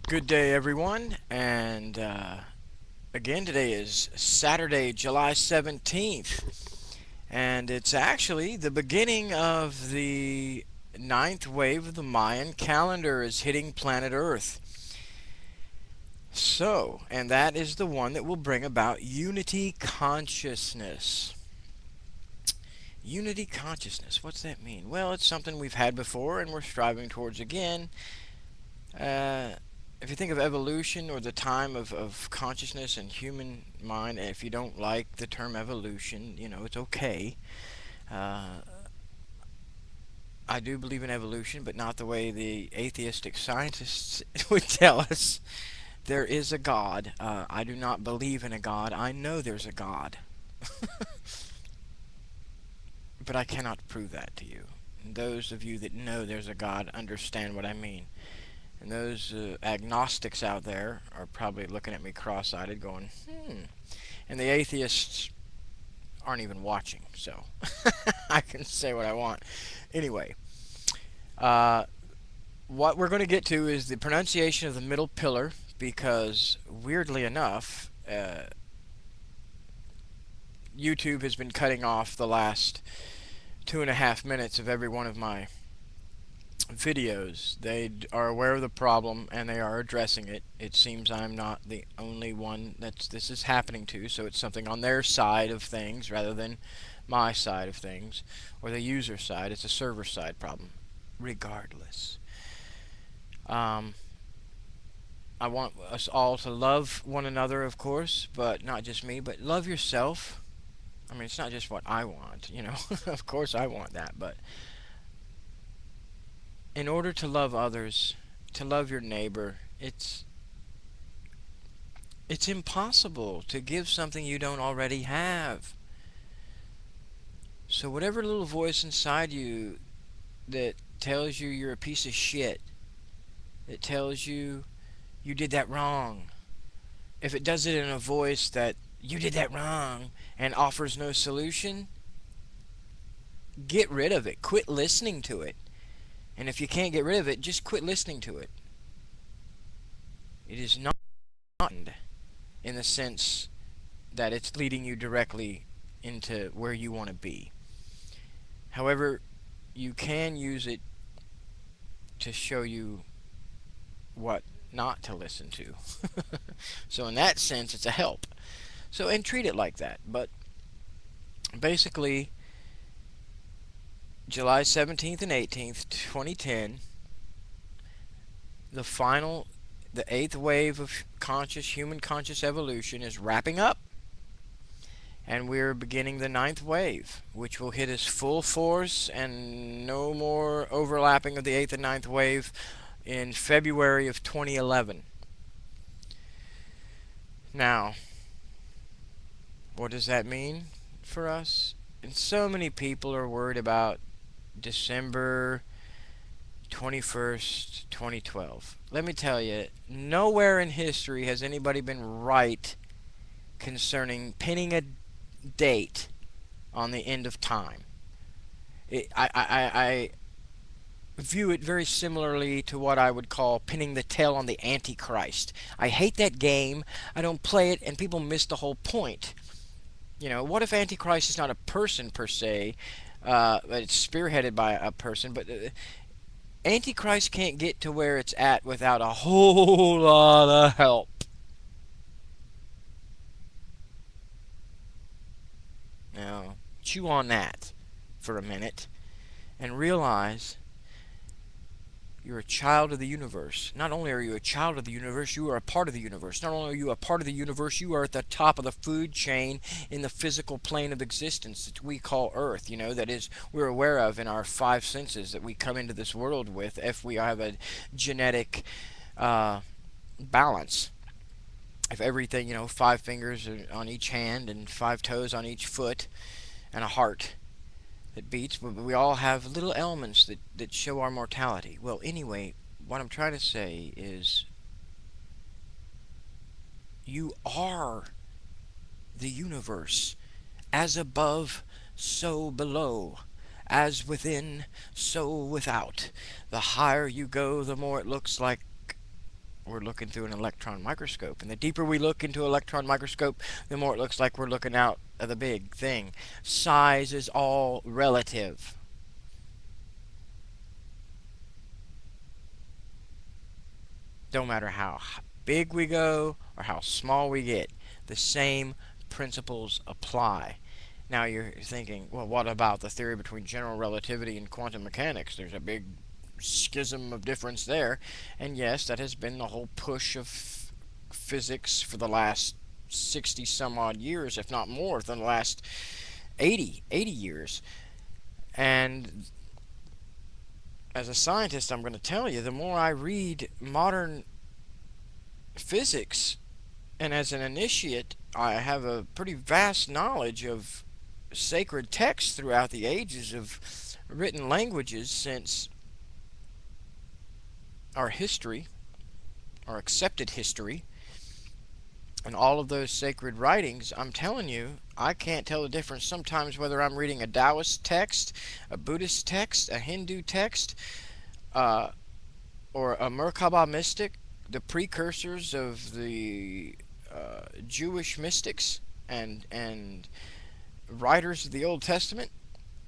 Good day, everyone. Again, today is Saturday, July 17th. And it's actually the beginning of the ninth wave of the Mayan calendar is hitting planet Earth. And that is the one that will bring about unity consciousness. Unity consciousness, what's that mean? Well, it's something we've had before and we're striving towards again. Uh, if you think of evolution or the time of consciousness and human mind, if you don't like the term evolution, it's okay. Uh, I do believe in evolution, but not the way the atheistic scientists would tell us. There is a God. I do not believe in a God. I know there's a God. But I cannot prove that to you. And those of you that know there's a God understand what I mean. And those agnostics out there are probably looking at me cross-eyed going, And the atheists aren't even watching, so I can say what I want. Anyway, uh, what we're going to get to is the pronunciation of the middle pillar, because weirdly enough, YouTube has been cutting off the last 2.5 minutes of every one of my videos. They are aware of the problem and they are addressing it. It seems I'm not the only one that this is happening to, so it's something on their side of things rather than my side of things or the user side. It's a server side problem. Regardless, um, I want us all to love one another, of course, but not just me, but love yourself. I mean, it's not just what I want. Of course I want that, but in order to love others, to love your neighbor, it's impossible to give something you don't already have. So whatever little voice inside you that tells you you're a piece of shit, that tells you you did that wrong, if it does it in a voice that you did that wrong and offers no solution, get rid of it. Quit listening to it. And if you can't get rid of it, just quit listening to it. It is not in the sense that it's leading you directly into where you want to be. However, you can use it to show you what not to listen to. So in that sense, it's a help. And treat it like that. But basically, July 17th and 18th, 2010, the eighth wave of human conscious evolution is wrapping up. And we're beginning the ninth wave, which will hit us full force and no more overlapping of the eighth and ninth wave in February of 2011. Now, what does that mean for us? And so many people are worried about December 21st, 2012. Let me tell you, nowhere in history has anybody been right concerning pinning a date on the end of time. I view it very similarly to what I would call pinning the tail on the Antichrist. I hate that game. I don't play it, and people miss the whole point. What if Antichrist is not a person per se, but it's spearheaded by a person, but Antichrist can't get to where it's at without a whole lot of help. Now, chew on that for a minute and realize you're a child of the universe. Not only are you a child of the universe, you are a part of the universe. Not only are you a part of the universe, you are at the top of the food chain in the physical plane of existence that we call Earth. That is, we're aware of in our five senses that we come into this world with if we have a genetic balance. If everything, five fingers on each hand and five toes on each foot and a heart that beats, but we all have little elements that show our mortality. Well, anyway, what I'm trying to say is you are the universe. As above, so below. As within, so without. The higher you go, the more it looks like we're looking through an electron microscope. And the deeper we look into an electron microscope, the more it looks like we're looking out of the big thing. Size is all relative. Don't matter how big we go or how small we get, the same principles apply. Now you're thinking, well, what about the theory between general relativity and quantum mechanics? There's a big schism of difference there. And yes, that has been the whole push of physics for the last 60 some odd years, if not more than the last 80 years. And as a scientist, I'm going to tell you, the more I read modern physics, and as an initiate, I have a pretty vast knowledge of sacred texts throughout the ages of written languages since our history, our accepted history, and all of those sacred writings. I'm telling you, I can't tell the difference sometimes whether I'm reading a Taoist text, a Buddhist text, a Hindu text, uh, or a Merkaba mystic, the precursors of the Jewish mystics and writers of the Old Testament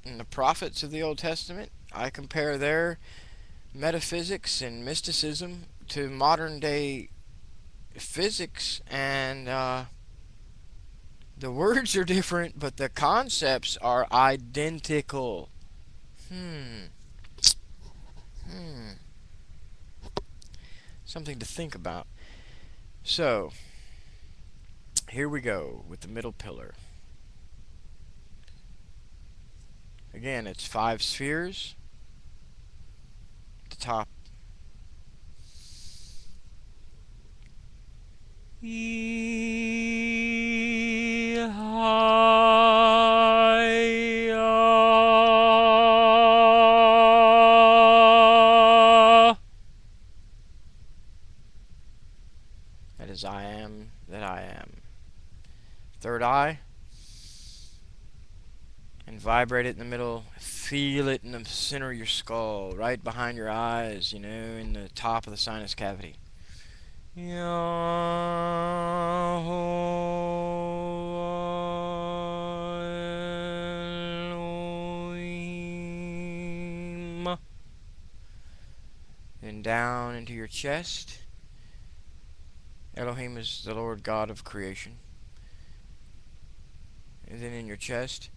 and the prophets of the Old Testament. I compare their metaphysics and mysticism to modern day physics, and the words are different, but the concepts are identical. Hmm. Hmm. Something to think about. So, here we go with the middle pillar. Again, it's 5 spheres. The top. That is I am that I am. Third eye. And vibrate it in the middle. Feel it in the center of your skull, right behind your eyes, in the top of the sinus cavity. Elohim. Then down into your chest. Elohim is the Lord God of creation. And then in your chest.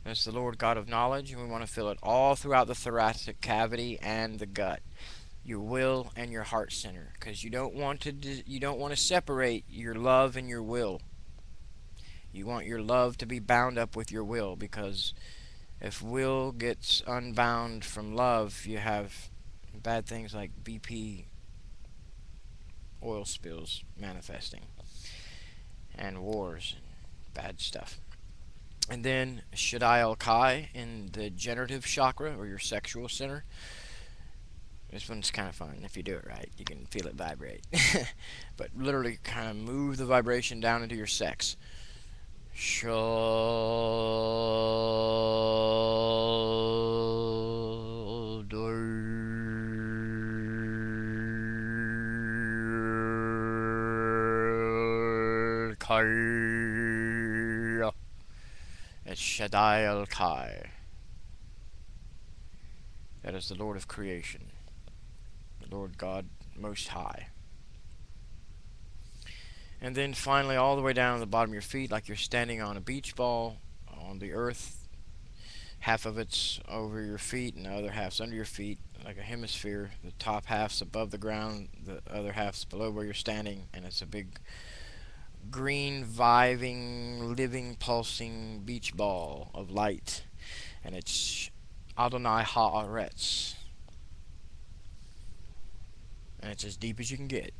That's the Lord God of knowledge, and we want to feel it all throughout the thoracic cavity and the gut, your will and your heart center, because you don't want to separate your love and your will. You want your love to be bound up with your will, because if will gets unbound from love, you have bad things like BP oil spills manifesting, and wars, and bad stuff. And then Shaddai Al-Kai in the generative chakra, or your sexual center. This one's kind of fun. If you do it right, you can feel it vibrate. But literally kind of move the vibration down into your sex. Shaddai Al-Kai. It's Shaddai Al-Kai. That is the Lord of creation, the Lord God Most High. And then finally, all the way down to the bottom of your feet, like you're standing on a beach ball on the earth. Half of it's over your feet, and the other half's under your feet, like a hemisphere. The top half's above the ground, the other half's below where you're standing, and it's a big green, vibing, living, pulsing beach ball of light. And it's Adonai Haaretz. And it's as deep as you can get.